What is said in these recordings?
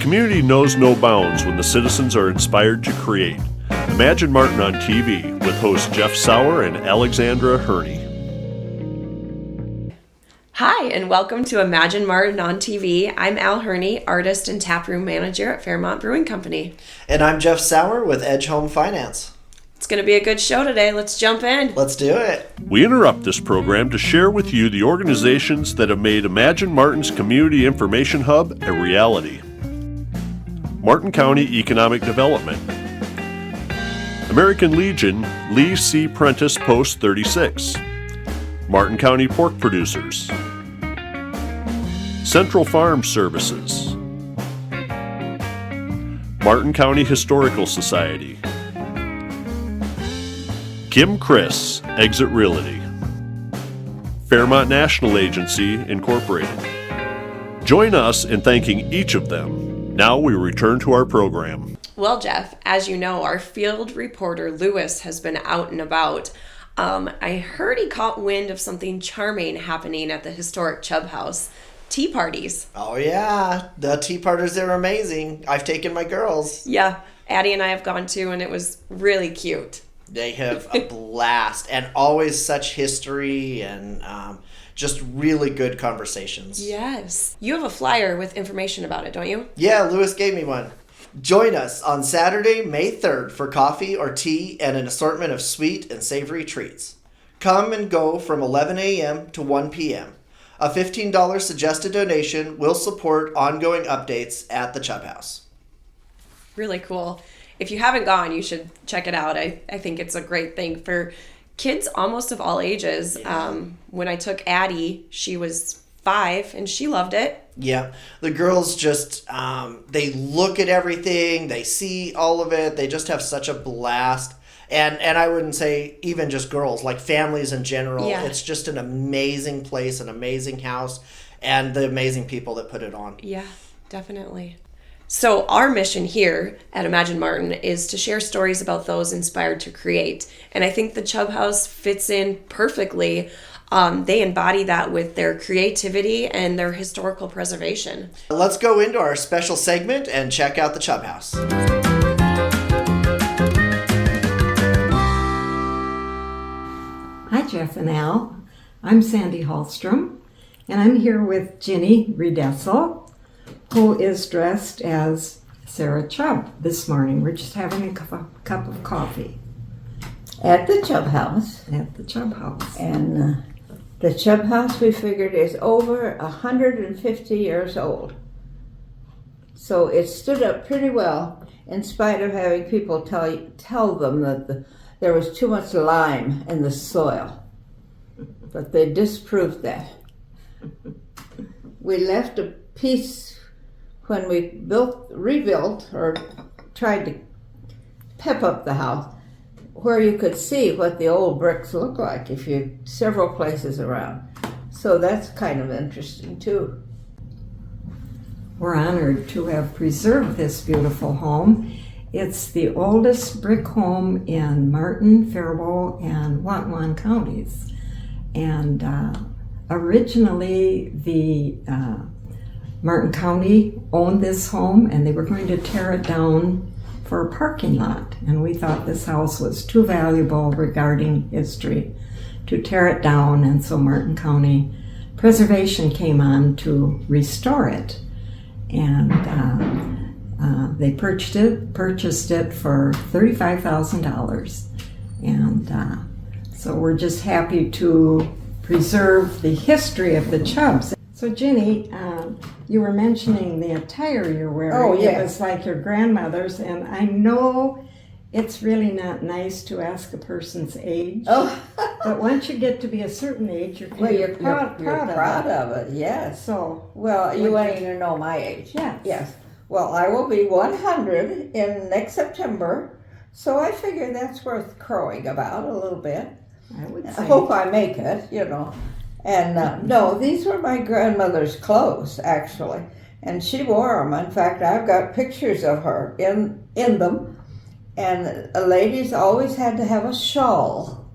community knows no bounds when the citizens are inspired to create. Imagine Martin on TV with hosts Jeff Sauer and Alexandra Hurney. Hi, and welcome to Imagine Martin on TV. I'm Al Hurney, artist and taproom manager at Fairmont Brewing Company. And I'm Jeff Sauer with Edge Home Finance. It's going to be a good show today. Let's jump in. Let's do it. We interrupt this program to share with you the organizations that have made Imagine Martin's Community Information Hub a reality. Martin County Economic Development. American Legion, Lee C. Prentice Post 36. Martin County Pork Producers. Central Farm Services. Martin County Historical Society. Kim Chris, Exit Realty. Fairmont National Agency, Incorporated. Join us in thanking each of them. Now we return to our program. Well, Jeff, as you know, our field reporter, Lewis, has been out and about. I heard he caught wind of something charming happening at the historic Chubb House. Tea parties. Oh, yeah. The tea parties are amazing. I've taken my girls. Yeah, Addie and I have gone to, and it was really cute. They have a blast, and always such history and just really good conversations. Yes. You have a flyer with information about it, don't you? Yeah, Lewis gave me one. Join us on Saturday, May 3rd for coffee or tea and an assortment of sweet and savory treats. Come and go from 11 a.m. to 1 p.m. A $15 suggested donation will support ongoing updates at the Chubb House. Really cool. If you haven't gone, you should check it out. I think it's a great thing for kids almost of all ages. Yeah. When I took Addie, she was 5 and she loved it. Yeah, the girls just, they look at everything, they see all of it, they just have such a blast. And I wouldn't say even just girls, like families in general. Yeah. It's just an amazing place, an amazing house, and the amazing people that put it on. Yeah, definitely. So our mission here at Imagine Martin is to share stories about those inspired to create. And I think the Chubb House fits in perfectly. They embody that with their creativity and their historical preservation. Let's go into our special segment and check out the Chubb House. Hi, Jeff and Al. I'm Sandy Hallstrom, and I'm here with Ginny Riedesel, who is dressed as Sarah Chubb this morning. We're just having a cup of coffee. At the Chubb House. At the Chubb House. And the Chubb House, we figured, is over 150 years old. So it stood up pretty well, in spite of having people tell them that there was too much lime in the soil. But they disproved that. We left a piece when we rebuilt or tried to pep up the house, where you could see what the old bricks look like several places around. So that's kind of interesting too. We're honored to have preserved this beautiful home. It's the oldest brick home in Martin, Faribault, and Watonwan counties. And originally the Martin County owned this home, and they were going to tear it down for a parking lot. And we thought this house was too valuable regarding history to tear it down, and so Martin County Preservation came on to restore it. And they purchased it for $35,000. And so we're just happy to preserve the history of the Chubbs. So Ginny, you were mentioning the attire you're wearing. Oh, yes. It was like your grandmother's, and I know it's really not nice to ask a person's age. Oh, But once you get to be a certain age, you're proud of it, yes. So, Well, you wanting to know my age? Yes. Yes. Well, I will be 100 in next September, so I figure that's worth crowing about a little bit. I would I say. hope I make it, And no, these were my grandmother's clothes, actually. And she wore them. In fact, I've got pictures of her in them. And ladies always had to have a shawl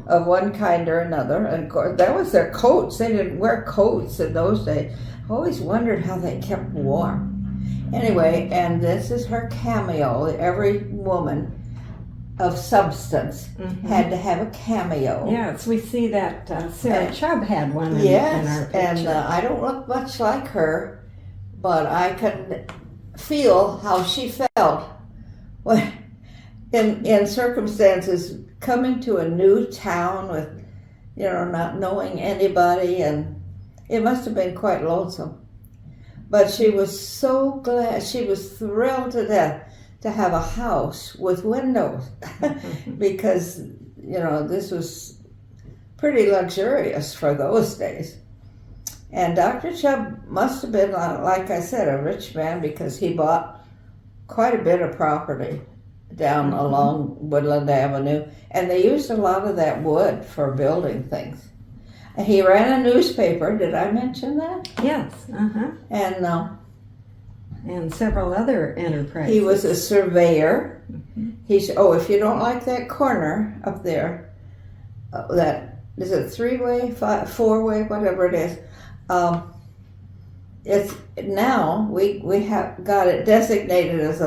of one kind or another. And of course, that was their coats. They didn't wear coats in those days. I always wondered how they kept warm. Anyway, and this is her cameo. Every woman of substance had to have a cameo. Yes, we see that Sarah Chubb had one in, Yes, in our picture. and I don't look much like her, but I can feel how she felt when, in circumstances, coming to a new town with, not knowing anybody, and it must have been quite lonesome. But she was so glad, she was thrilled to death to have a house with windows because, this was pretty luxurious for those days. And Dr. Chubb must have been, like I said, a rich man because he bought quite a bit of property down along Woodland Avenue, and they used a lot of that wood for building things. And he ran a newspaper, did I mention that? Yes, And several other enterprises. he was a surveyor. If you don't like that corner up there, that is a 3-way, 4-way, whatever it is. It's now we have got it designated as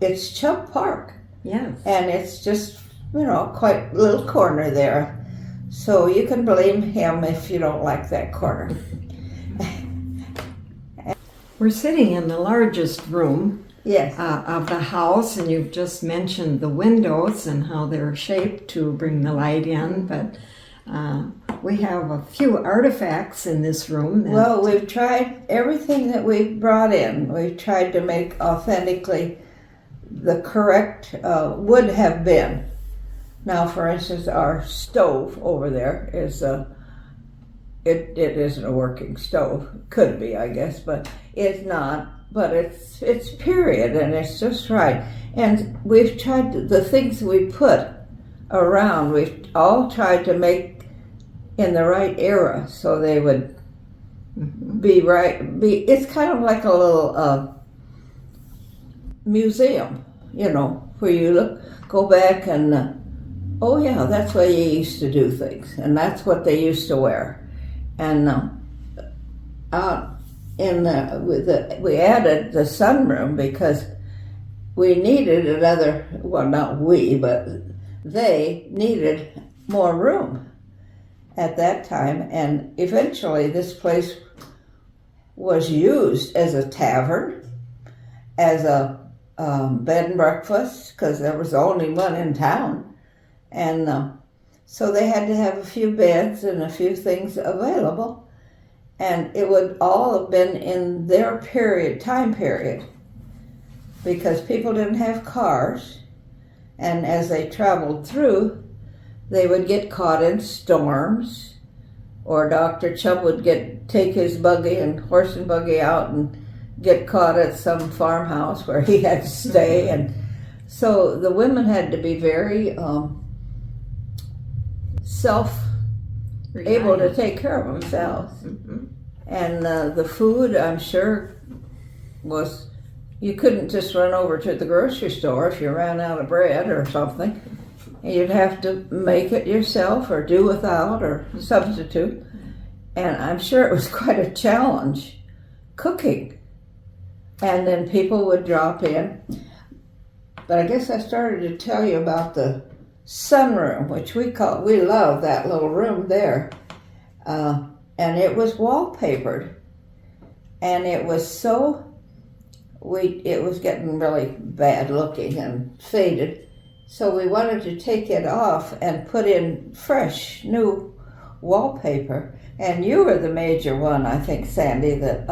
it's Chubb Park. Yes. And it's just, quite a little corner there. So you can blame him if you don't like that corner. We're sitting in the largest room Yes. of the house, and you've just mentioned the windows and how they're shaped to bring the light in, but we have a few artifacts in this room. Well, we've tried everything that we've brought in. We've tried to make authentically the correct would have been. Now, for instance, our stove over there is it isn't a working stove. Could be, I guess, but it's not. But it's period, and it's just right. And we've tried the things we put around. We've all tried to make in the right era, so they would be right. It's kind of like a little museum, where you go back and oh yeah, that's why you used to do things, and that's what they used to wear. And we added the sunroom because we needed another. Well, not we, but they needed more room at that time, and eventually this place was used as a tavern, as a bed and breakfast, because there was only one in town. And so they had to have a few beds and a few things available. And it would all have been in their time period, because people didn't have cars. And as they traveled through, they would get caught in storms, or Dr. Chubb would take his buggy and horse and buggy out and get caught at some farmhouse where he had to stay. And so the women had to be very able to take care of themselves. And the food, I'm sure, was, you couldn't just run over to the grocery store if you ran out of bread or something. You'd have to make it yourself or do without or substitute. And I'm sure it was quite a challenge cooking. And then people would drop in. But I guess I started to tell you about the sunroom, which we love that little room there. And it was wallpapered. And it was it was getting really bad looking and faded. So we wanted to take it off and put in fresh, new wallpaper. And you were the major one, I think, Sandy, that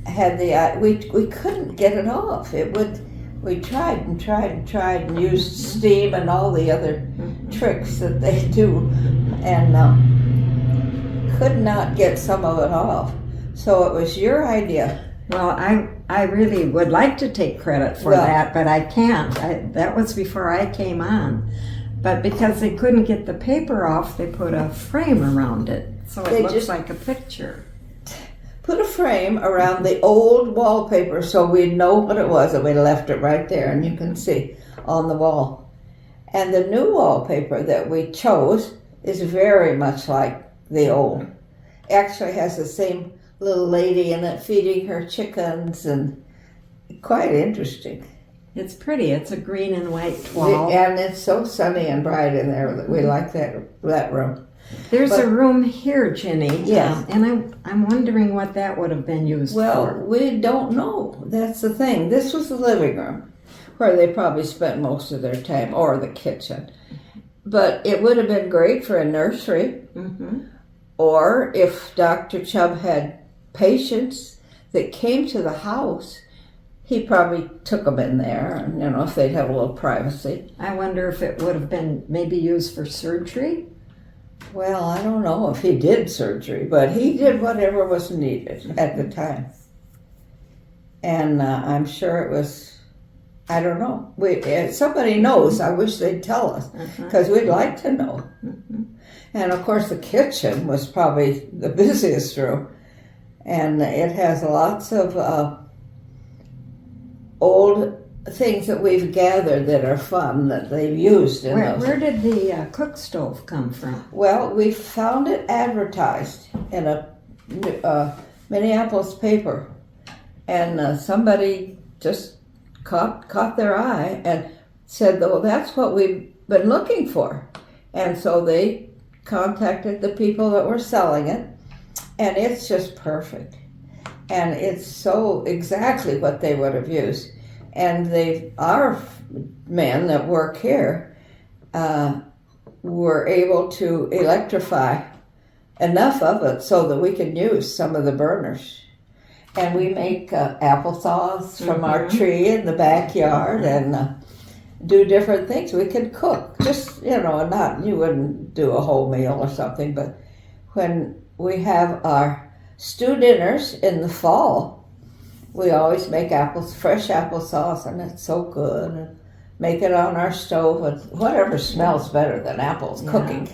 had we couldn't get it off. We tried and used steam and all the other tricks that they do, and could not get some of it off. So it was your idea. Well, I really would like to take credit for that, but I can't. That was before I came on. But because they couldn't get the paper off, they put a frame around it, so it looks like a picture. Put a frame around the old wallpaper so we'd know what it was, and we left it right there, and you can see on the wall. And the new wallpaper that we chose is very much like the old. Actually has the same little lady in it feeding her chickens, and quite interesting. It's pretty. It's a green and white toile. And it's so sunny and bright in there that we like that room. There's a room here, Ginny. Yes. And I'm wondering what that would have been used Well, for. we don't know. That's the thing. This was the living room, where they probably spent most of their time, or the kitchen. But it would have been great for a nursery, or if Dr. Chubb had patients that came to the house, he probably took them in there, and, if they'd have a little privacy. I wonder if it would have been maybe used for surgery. Well, I don't know if he did surgery, but he did whatever was needed at the time. And I'm sure it was, I don't know. If somebody knows, I wish they'd tell us, because we'd like to know. And of course the kitchen was probably the busiest room. And it has lots of old things that we've gathered that are fun that they've used in those. Where did the cook stove come from? Well, we found it advertised in a Minneapolis paper, and somebody just caught their eye and said, well, that's what we've been looking for. And so they contacted the people that were selling it, and it's just perfect. And it's so exactly what they would have used. And our men that work here were able to electrify enough of it so that we can use some of the burners. And we make applesauce from our tree in the backyard and do different things. We can cook, just, you wouldn't do a whole meal or something, but when we have our stew dinners in the fall, we always make fresh applesauce, and it's so good. And make it on our stove with whatever smells better than apples cooking.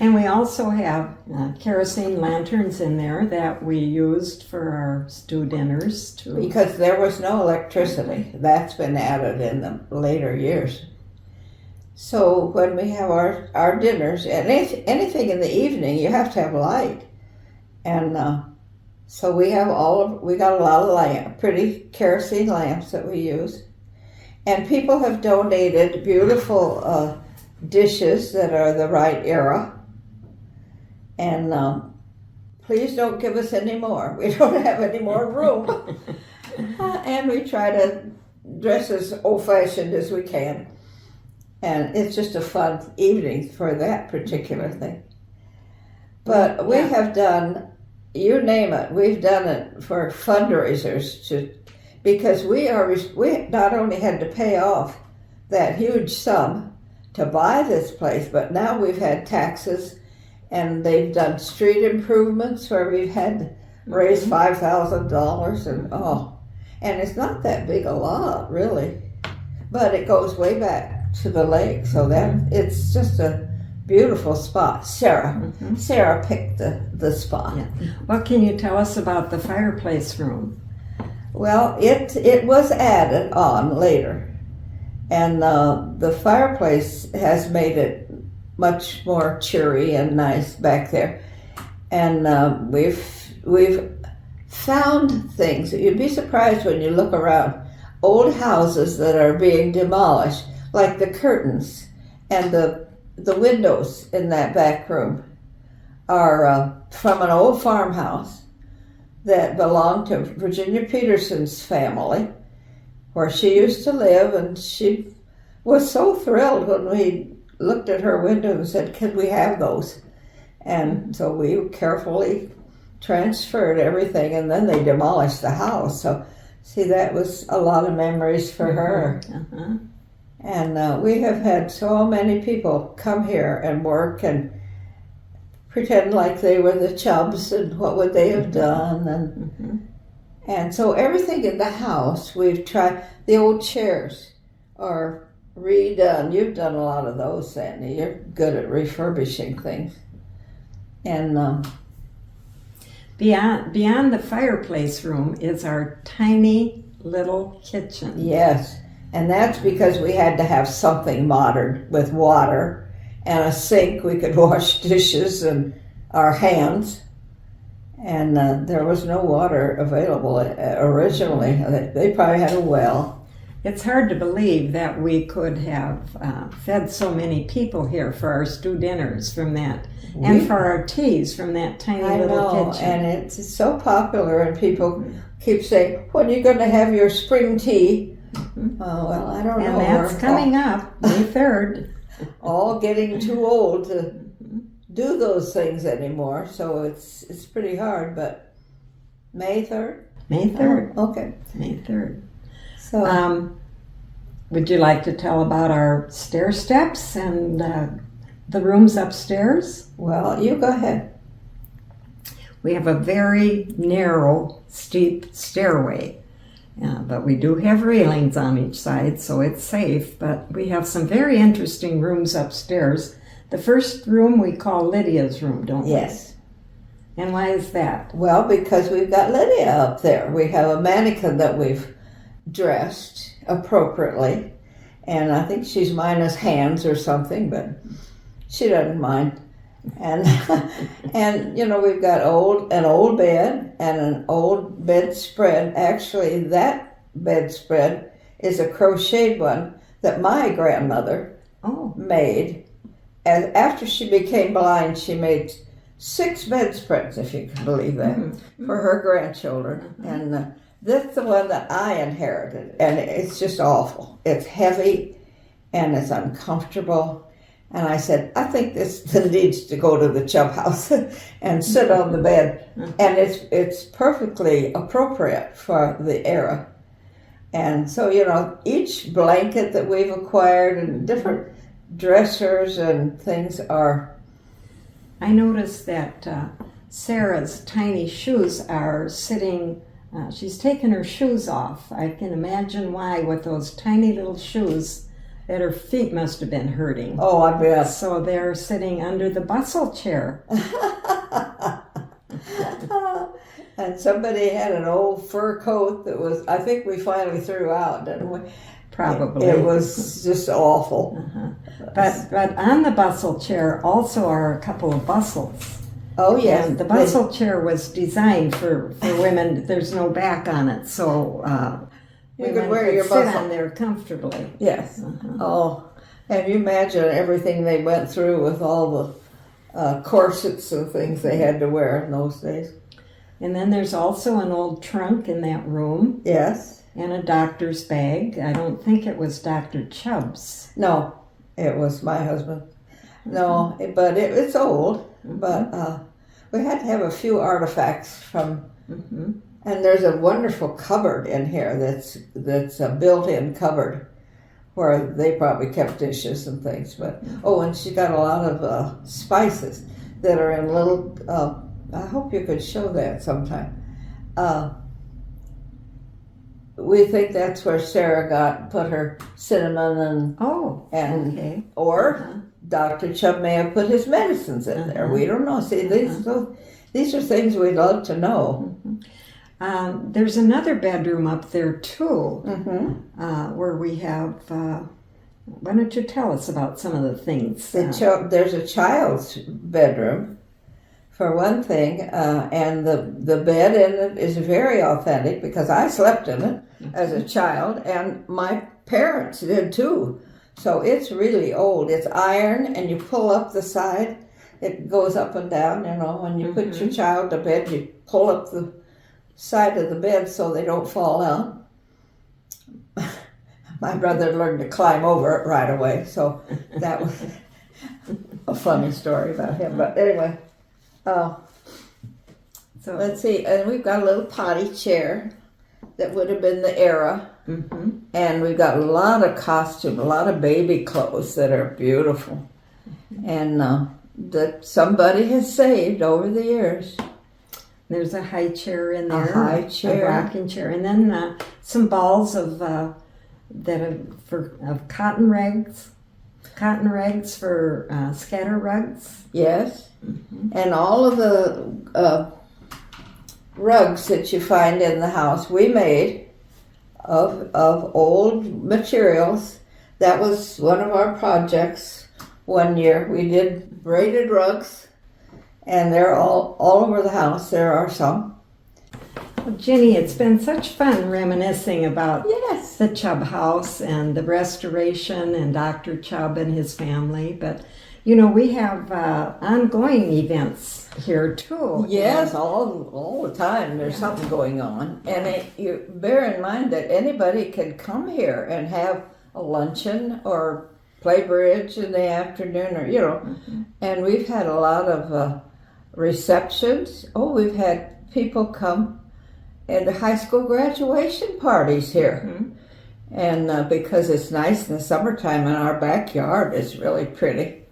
And we also have kerosene lanterns in there that we used for our stew dinners too. Because there was no electricity. That's been added in the later years. So when we have our dinners, and anything in the evening, you have to have light. And so we got a lot of pretty kerosene lamps that we use. And people have donated beautiful dishes that are the right era. And please don't give us any more. We don't have any more room. And we try to dress as old-fashioned as we can. And it's just a fun evening for that particular thing. But we have done, you name it, we've done it for fundraisers because we not only had to pay off that huge sum to buy this place, but now we've had taxes. And they've done street improvements where we've had to raise $5,000, and it's not that big a lot, really, but it goes way back to the lake, so that it's just a beautiful spot. Sarah picked the spot. Yeah. What can you tell us about the fireplace room? Well, it was added on later, and the fireplace has made it much more cheery and nice back there. And we've found things. You'd be surprised when you look around. Old houses that are being demolished, like the curtains and the windows in that back room, are from an old farmhouse that belonged to Virginia Peterson's family, where she used to live, and she was so thrilled when we looked at her window and said, "Could we have those?" And so we carefully transferred everything, and then they demolished the house. So, see, that was a lot of memories for her. And we have had so many people come here and work and pretend like they were the Chubbs and what would they have done. And so everything in the house, we've tried. The old chairs are redone. You've done a lot of those, Sandy. You're good at refurbishing things. And beyond the fireplace room is our tiny little kitchen. Yes, and that's because we had to have something modern with water and a sink we could wash dishes and our hands. And there was no water available originally. They probably had a well. It's hard to believe that we could have fed so many people here for our stew dinners from that, and for our teas from that tiny I little know, kitchen. and it's so popular, and people keep saying, when are you going to have your spring tea? Oh, well, I don't know. And that's coming up, May 3rd. All getting too old to do those things anymore, so it's pretty hard, but May 3rd? May 3rd. Oh, okay. May 3rd. So, Would you like to tell about our stair steps and the rooms upstairs? well, you go ahead. We have a very narrow, steep stairway, but we do have railings on each side, so it's safe. But we have some very interesting rooms upstairs. The first room we call Lydia's room, don't we? Yes. And why is that? Well, because we've got Lydia up there. We have a mannequin that we've dressed appropriately, and I think she's minus hands or something, but she doesn't mind. And and we've got an old bed and an old bedspread. Actually, that bedspread is a crocheted one that my grandmother made. And after she became blind, she made 6 bedspreads, if you can believe that, for her grandchildren. And that's the one that I inherited, and it's just awful. It's heavy, and it's uncomfortable. And I said, I think this needs to go to the Chubb House and sit on the bed. And it's perfectly appropriate for the era. And so, each blanket that we've acquired and different dressers and things are... I noticed that Sarah's tiny shoes are sitting... she's taken her shoes off. I can imagine why with those tiny little shoes that her feet must have been hurting. Oh, I bet. So they're sitting under the bustle chair. And somebody had an old fur coat that was, I think we finally threw out, didn't we? Probably. It was just awful. But on the bustle chair also are a couple of bustles. Oh, yes. And the bustle chair was designed for women. There's no back on it, so You women could wear your sit bustle. on there comfortably. Yes. Oh, and you imagine everything they went through with all the corsets and things they had to wear in those days. And then there's also an old trunk in that room. Yes. And a doctor's bag. I don't think it was Dr. Chubb's. No, it was my husband. No, but it's old. But we had to have a few artifacts from... And there's a wonderful cupboard in here that's a built-in cupboard where they probably kept dishes and things. But and she got a lot of spices that are in little. I hope you could show that sometime. We think that's where Sarah put her cinnamon and or Dr. Chubb may have put his medicines in there. We don't know. See, these are things we'd love to know. There's another bedroom up there too, where we have. Why don't you tell us about some of the things? There's a child's bedroom, for one thing, and the bed in it is very authentic because I slept in it as a child, and my parents did too. So it's really old. It's iron, and you pull up the side. It goes up and down. When you put your child to bed, you pull up the side of the bed so they don't fall out. My brother learned to climb over it right away, so that was a funny story about him. But anyway, so let's see. And we've got a little potty chair that would have been the era, and we've got a lot of costume, a lot of baby clothes that are beautiful, and that somebody has saved over the years. There's a high chair in there, a high chair, a rocking chair, and then some balls of cotton rags for scatter rugs. Yes, and all of the rugs that you find in the house we made of old materials. That was one of our projects. One year we did braided rugs. And they're all over the house. There are some. Well, Ginny, it's been such fun reminiscing about Yes. the Chubb House and the restoration and Dr. Chubb and his family. But, you know, we have ongoing events here too. Yes, all the time there's something going on. And you bear in mind that anybody can come here and have a luncheon or play bridge in the afternoon, or, you know. And we've had a lot of receptions. Oh, we've had people come at the high school graduation parties here. And because it's nice in the summertime and our backyard is really pretty.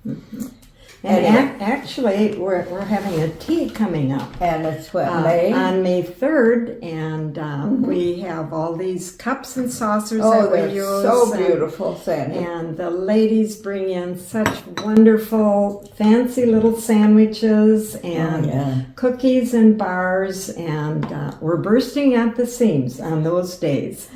And actually, we're having a tea coming up. And it's what, May? On May 3rd, and we have all these cups and saucers Oh, that we they're use. so beautiful, Sandy. And the ladies bring in such wonderful, fancy little sandwiches and cookies and bars, and we're bursting at the seams on those days.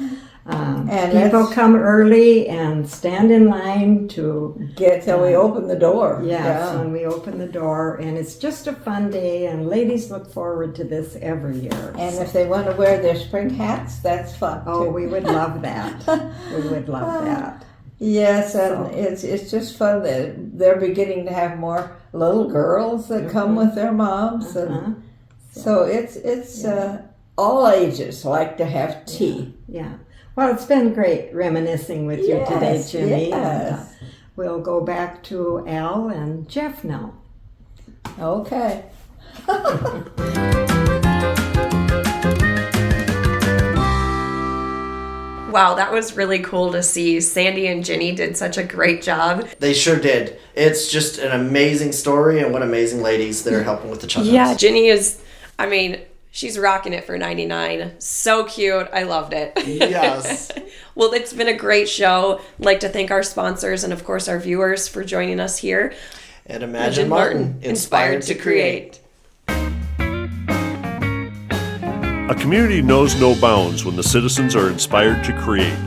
And people come early and stand in line to get till we open the door. Yes, when we open the door, and it's just a fun day, and ladies look forward to this every year. And if they want to wear their spring hats, that's fun Oh, too. we would love that. We would love that. Yes, and it's just fun that they're beginning to have more little girls that come with their moms, and so it's all ages like to have tea. Yeah. Well, it's been great reminiscing with you today, Ginny. Yes. And, we'll go back to Al and Jeff now. Okay. Wow, that was really cool to see. Sandy and Ginny did such a great job. They sure did. It's just an amazing story, and what amazing ladies that are helping with the Chubb House. Yeah, Ginny is, I mean, she's rocking it for 99. So cute. I loved it. Yes. Well, it's been a great show. I'd like to thank our sponsors and, of course, our viewers for joining us here. And Imagine Martin, inspired to create. A community knows no bounds when the citizens are inspired to create.